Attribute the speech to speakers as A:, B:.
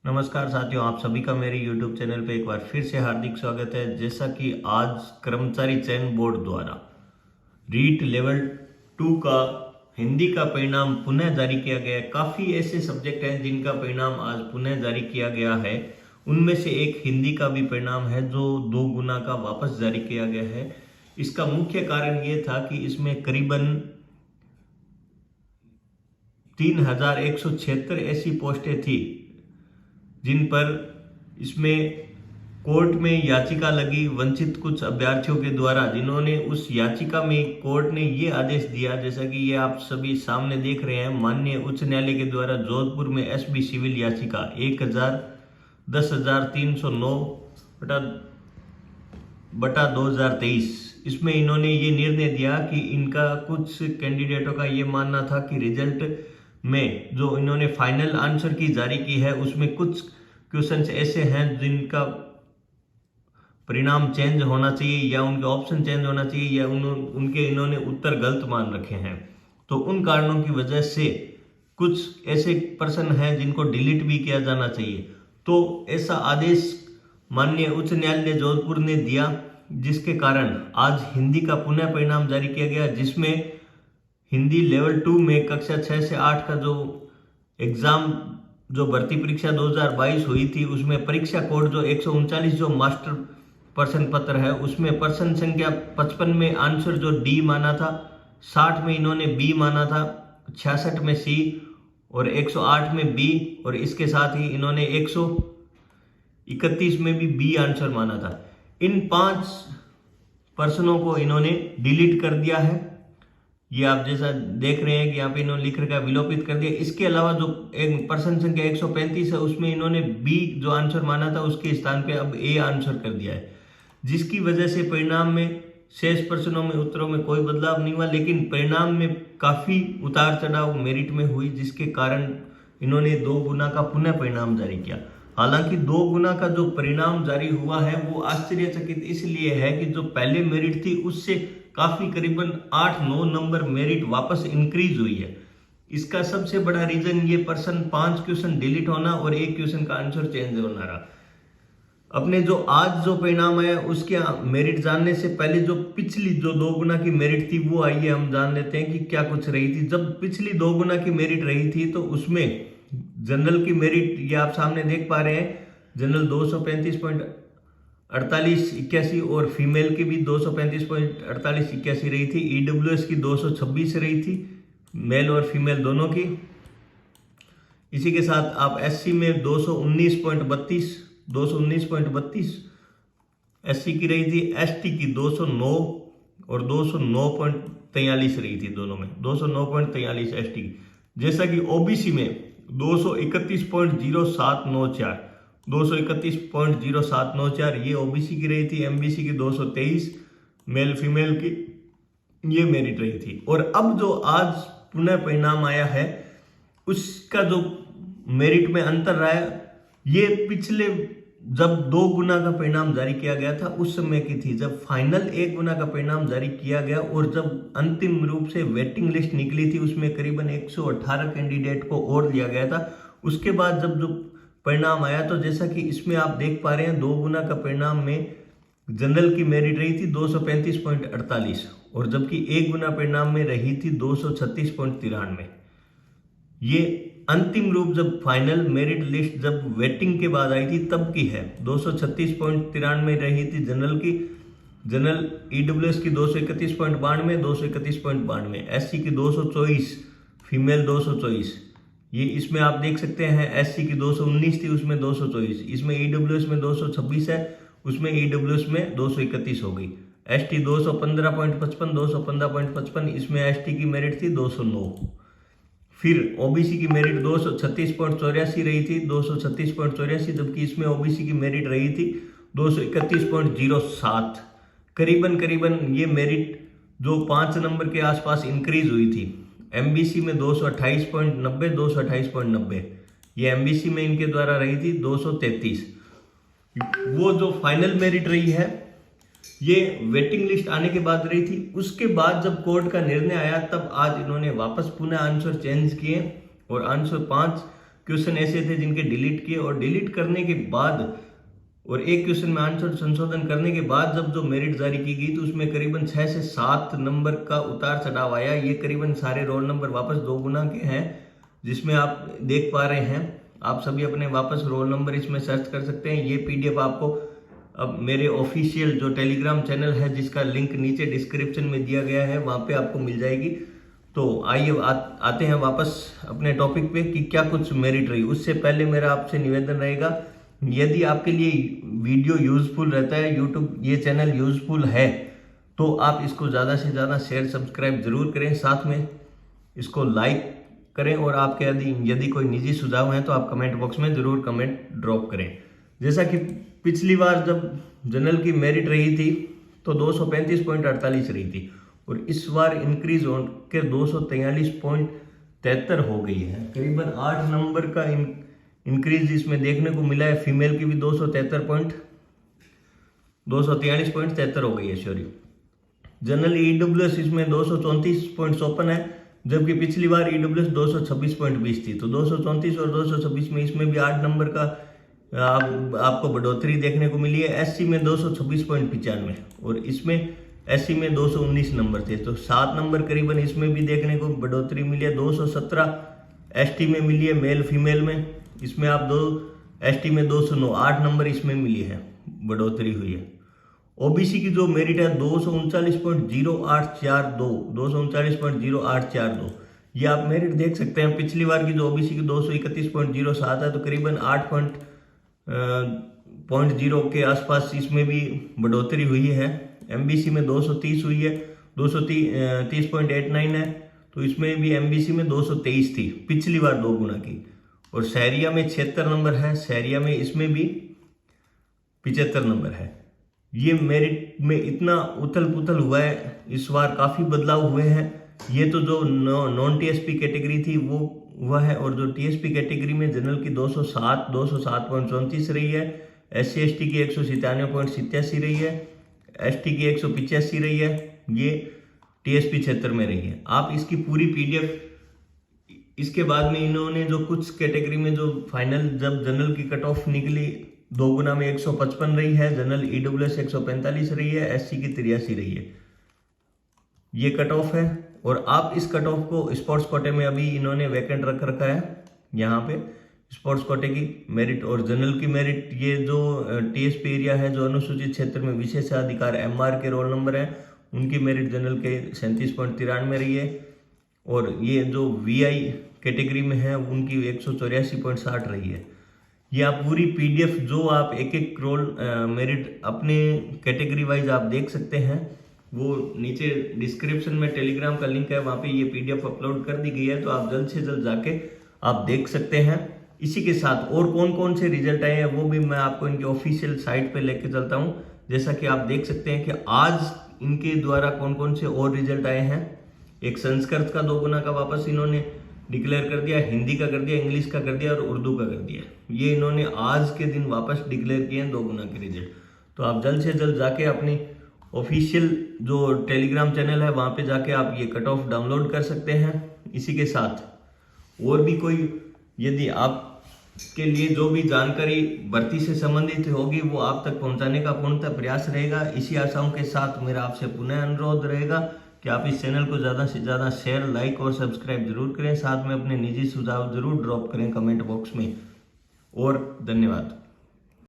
A: नमस्कार साथियों, आप सभी का मेरे YouTube चैनल पे एक बार फिर से हार्दिक स्वागत है। जैसा कि आज कर्मचारी चयन बोर्ड द्वारा रीट लेवल 2 का हिंदी का परिणाम पुनः जारी किया गया है। काफ़ी ऐसे सब्जेक्ट हैं जिनका परिणाम आज पुनः जारी किया गया है। उनमें से एक हिंदी का भी परिणाम है जो 2 गुना का वापस जारी किया गया है। इसका मुख्य कारण ये था कि इसमें करीबन 3176 ऐसी पोस्टें थी जिन पर इसमें कोर्ट में याचिका लगी वंचित कुछ अभ्यर्थियों के द्वारा, जिन्होंने उस याचिका में कोर्ट ने ये आदेश दिया, जैसा कि ये आप सभी सामने देख रहे हैं। माननीय उच्च न्यायालय के द्वारा जोधपुर में एसबी सिविल याचिका 10,309 बटा 2023, इसमें इन्होंने ये निर्णय दिया कि इनका कुछ कैंडिडेटों का ये मानना था कि रिजल्ट में जो इन्होंने फाइनल आंसर की जारी की है उसमें कुछ क्वेश्चंस ऐसे हैं जिनका परिणाम चेंज होना चाहिए या उनके ऑप्शन चेंज होना चाहिए या उनके इन्होंने उत्तर गलत मान रखे हैं। तो उन कारणों की वजह से कुछ ऐसे पर्सन हैं जिनको डिलीट भी किया जाना चाहिए। तो ऐसा आदेश माननीय उच्च न्यायालय जोधपुर ने दिया, जिसके कारण आज हिंदी का पुनः परिणाम जारी किया गया, जिसमें हिंदी लेवल 2 में कक्षा 6 से 8 का जो एग्जाम जो भर्ती परीक्षा 2022 हुई थी, उसमें परीक्षा कोड जो 139 जो मास्टर प्रश्न पत्र है उसमें प्रश्न संख्या 55 में आंसर जो डी माना था, 60 में इन्होंने बी माना था, 66 में सी और 108 में बी, और इसके साथ ही इन्होंने 131 में भी बी आंसर माना था। इन 5 प्रश्नों को इन्होंने डिलीट कर दिया है। ये आप जैसा देख रहे हैं कि यहाँ पे इन्होंने लिख रखा विलोपित कर दिया। इसके अलावा जो एक प्रश्न संख्या 135 है उसमें इन्होंने बी जो आंसर माना था उसके स्थान पे अब ए आंसर कर दिया है, जिसकी वजह से परिणाम में शेष प्रश्नों में उत्तरों में कोई बदलाव नहीं हुआ, लेकिन परिणाम में काफी उतार चढ़ाव मेरिट में हुई, जिसके कारण इन्होंने 2 गुना का पुनः परिणाम जारी किया। हालांकि 2 गुना का जो परिणाम जारी हुआ है वो आश्चर्यचकित इसलिए है कि जो पहले मेरिट थी उससे काफी करीबन 8-9 नंबर मेरिट वापस इंक्रीज हुई है। इसका सबसे बड़ा रीजन ये 5 क्वेश्चन डिलीट होना और 1 क्वेश्चन का आंसर चेंज होना रहा। अपने जो आज जो परिणाम आया उसके मेरिट जानने से पहले जो पिछली जो 2 गुना की मेरिट थी वो आइए हम जान लेते हैं कि क्या कुछ रही थी। जब पिछली 2 गुना की मेरिट रही थी तो उसमें जनरल की मेरिट ये आप सामने देख पा रहे हैं, जनरल 235.4881 और फीमेल की भी 235.4881 रही थी। ईडब्ल्यूएस की 226 रही थी, मेल और फीमेल दोनों की। इसी के साथ आप एससी में 219.32 एससी की रही थी, एसटी की 209 और 209.43 रही थी, दोनों में 209.43 एसटी की। जैसा कि ओबीसी में 231.0794 ये ओबीसी की रही थी, एमबीसी की 223 मेल फीमेल की ये मेरिट रही थी। और अब जो आज पुनः परिणाम आया है उसका जो मेरिट में अंतर रहा है, ये पिछले जब 2 गुना का परिणाम जारी किया गया था उस समय की थी, जब फाइनल 1 गुना का परिणाम जारी किया गया और जब अंतिम रूप से वेटिंग लिस्ट निकली थी उसमें करीबन 118 कैंडिडेट को और दिया गया था। उसके बाद जब जो परिणाम आया तो जैसा कि इसमें आप देख पा रहे हैं 2 गुना का परिणाम में जनरल की मेरिट रही थी 235.48 और जबकि 1 गुना परिणाम में रही थी 236.93। ये अंतिम रूप जब फाइनल मेरिट लिस्ट जब वेटिंग के बाद आई थी तब की है। 236.93 रही थी जनरल की, जनरल ईडब्ल्यूएस की 231.92, 231.92, एससी की 224, फीमेल 224। ये इसमें आप देख सकते हैं एससी की 219 थी, उसमें 224, इसमें ईडब्ल्यूएस में 226 है, उसमें ईडब्ल्यूएस में 231 हो गई। एसटी 215.55, 215.55, इसमें एसटी की मेरिट थी 209। फिर ओबीसी की मेरिट 236.84 रही थी, 236.84, जबकि इसमें ओबीसी की मेरिट रही थी 231.07। करीबन ये मेरिट जो 5 नंबर के आसपास इंक्रीज हुई थी। एमबीसी में 228.90, 228.90, ये एमबीसी में इनके द्वारा रही थी 233। वो जो फाइनल मेरिट रही है ये वेटिंग लिस्ट आने के बाद रही थी। उसके बाद जब कोर्ट का निर्णय आया तब आज इन्होंने वापस पुनः आंसर चेंज किए और आंसर 5 क्वेश्चन ऐसे थे जिनके डिलीट किए, और डिलीट करने के बाद और एक क्वेश्चन में आंसर संशोधन करने के बाद जब जो मेरिट जारी की गई तो उसमें करीबन 6 से 7 नंबर का उतार चढ़ाव आया। ये करीबन सारे रोल नंबर वापस 2 गुना के हैं, जिसमें आप देख पा रहे हैं। आप सभी अपने वापस रोल नंबर इसमें सर्च कर सकते हैं। ये पीडीएफ आपको अब मेरे ऑफिशियल जो टेलीग्राम चैनल है, जिसका लिंक नीचे डिस्क्रिप्शन में दिया गया है, वहां पे आपको मिल जाएगी। तो आइए आते हैं वापस अपने टॉपिक पे कि क्या कुछ मेरिट रही। उससे पहले मेरा आपसे निवेदन रहेगा, यदि आपके लिए वीडियो यूजफुल रहता है, यूट्यूब ये चैनल यूजफुल है, तो आप इसको ज़्यादा से ज़्यादा शेयर सब्सक्राइब जरूर करें, साथ में इसको लाइक करें, और आपके यदि कोई निजी सुझाव है तो आप कमेंट बॉक्स में जरूर कमेंट ड्रॉप करें। जैसा कि पिछली बार जब जनरल की मेरिट रही थी तो 235.48 रही थी, और इस बार इंक्रीज होकर 243.73 हो गई है। करीबन 8 नंबर का इंक्रीज इसमें देखने को मिला है। फीमेल की भी 243.73 हो गई है, सॉरी। जनरल ईडब्ल्यूएस इसमें 234.54 है, जबकि पिछली बार ईडब्ल्यूएस 226.20 थी। तो 234 और 226 में इसमें भी 8 नंबर का आपको बढ़ोतरी देखने को मिली है। एससी में 226.95 और इसमें एससी में 219 नंबर थे, तो 7 नंबर करीबन इसमें भी देखने को बढ़ोतरी मिली है। 217 एसटी में मिली है, मेल फीमेल में। इसमें आप एसटी में 209, 8 नंबर इसमें मिली है, बढ़ोतरी हुई है। ओबीसी की जो मेरिट है 239.0842, 239.0842, ये आप मेरिट देख सकते हैं। पिछली बार की जो ओबीसी की 231.07 है, तो करीबन 8.0 के आसपास इसमें भी बढ़ोतरी हुई है। एमबीसी में 230 हुई है, 230.89 है, तो इसमें भी एमबीसी में 223 थी, पिछली बार 2 गुना की। और शहरिया में 76 नंबर है, शहरिया में इसमें भी 75 नंबर है। ये मेरिट में इतना उथल पुथल हुआ है, इस बार काफ़ी बदलाव हुए हैं। ये तो जो नॉन टीएसपी कैटेगरी थी वो हुआ है, और जो टीएसपी कैटेगरी में जनरल की 207.34 रही है, SC ST की 197.87 रही है, ST की 185 रही है, ये टीएसपी क्षेत्र में रही है। आप इसकी पूरी पीडीएफ, इसके बाद में इन्होंने जो कुछ कैटेगरी में जो फाइनल जब जनरल की कट ऑफ निकली 2 गुना में 155 रही है, जनरल ईडब्ल्यूएस 145 रही है, एससी की 83 रही है, ये कट ऑफ है। और आप इस कट ऑफ को स्पोर्ट्स कोटे में अभी इन्होंने वैकेंट रख रखा है, यहाँ पे स्पोर्ट्स कोटे की मेरिट और जनरल की मेरिट। ये जो टीएसपी एरिया है, जो अनुसूचित क्षेत्र में विशेषाधिकार एमआर के रोल नंबर है, उनकी मेरिट जनरल के 37.93 रही है, और ये जो वीआई कैटेगरी में है उनकी 184.60 रही है। ये आप पूरी पीडीएफ जो आप एक एक रोल मेरिट अपने कैटेगरी वाइज आप देख सकते हैं, वो नीचे डिस्क्रिप्शन में टेलीग्राम का लिंक है, वहाँ पे ये पीडीएफ अपलोड कर दी गई है, तो आप जल्द से जल्द जाके आप देख सकते हैं। इसी के साथ और कौन कौन से रिजल्ट आए हैं वो भी मैं आपको इनके ऑफिशियल साइट पे लेके चलता हूँ। जैसा कि आप देख सकते हैं कि आज इनके द्वारा कौन कौन से और रिजल्ट आए हैं। एक संस्कृत का 2 गुना का वापस इन्होंने डिक्लेयर कर दिया, हिंदी का कर दिया, इंग्लिश का कर दिया और उर्दू का कर दिया। ये इन्होंने आज के दिन वापस डिक्लेयर किए हैं 2 गुना के रिजल्ट। तो आप जल्द से जल्द जाके अपनी ऑफिशियल जो टेलीग्राम चैनल है वहाँ पे जाके आप ये कट ऑफ डाउनलोड कर सकते हैं। इसी के साथ और भी कोई यदि आप के लिए जो भी जानकारी भर्ती से संबंधित होगी वो आप तक पहुंचाने का पूर्णतः प्रयास रहेगा। इसी आशाओं के साथ मेरा आपसे पुनः अनुरोध रहेगा कि आप इस चैनल को ज़्यादा से ज़्यादा शेयर, लाइक और सब्सक्राइब जरूर करें, साथ में अपने निजी सुझाव जरूर ड्रॉप करें कमेंट बॉक्स में। और धन्यवाद।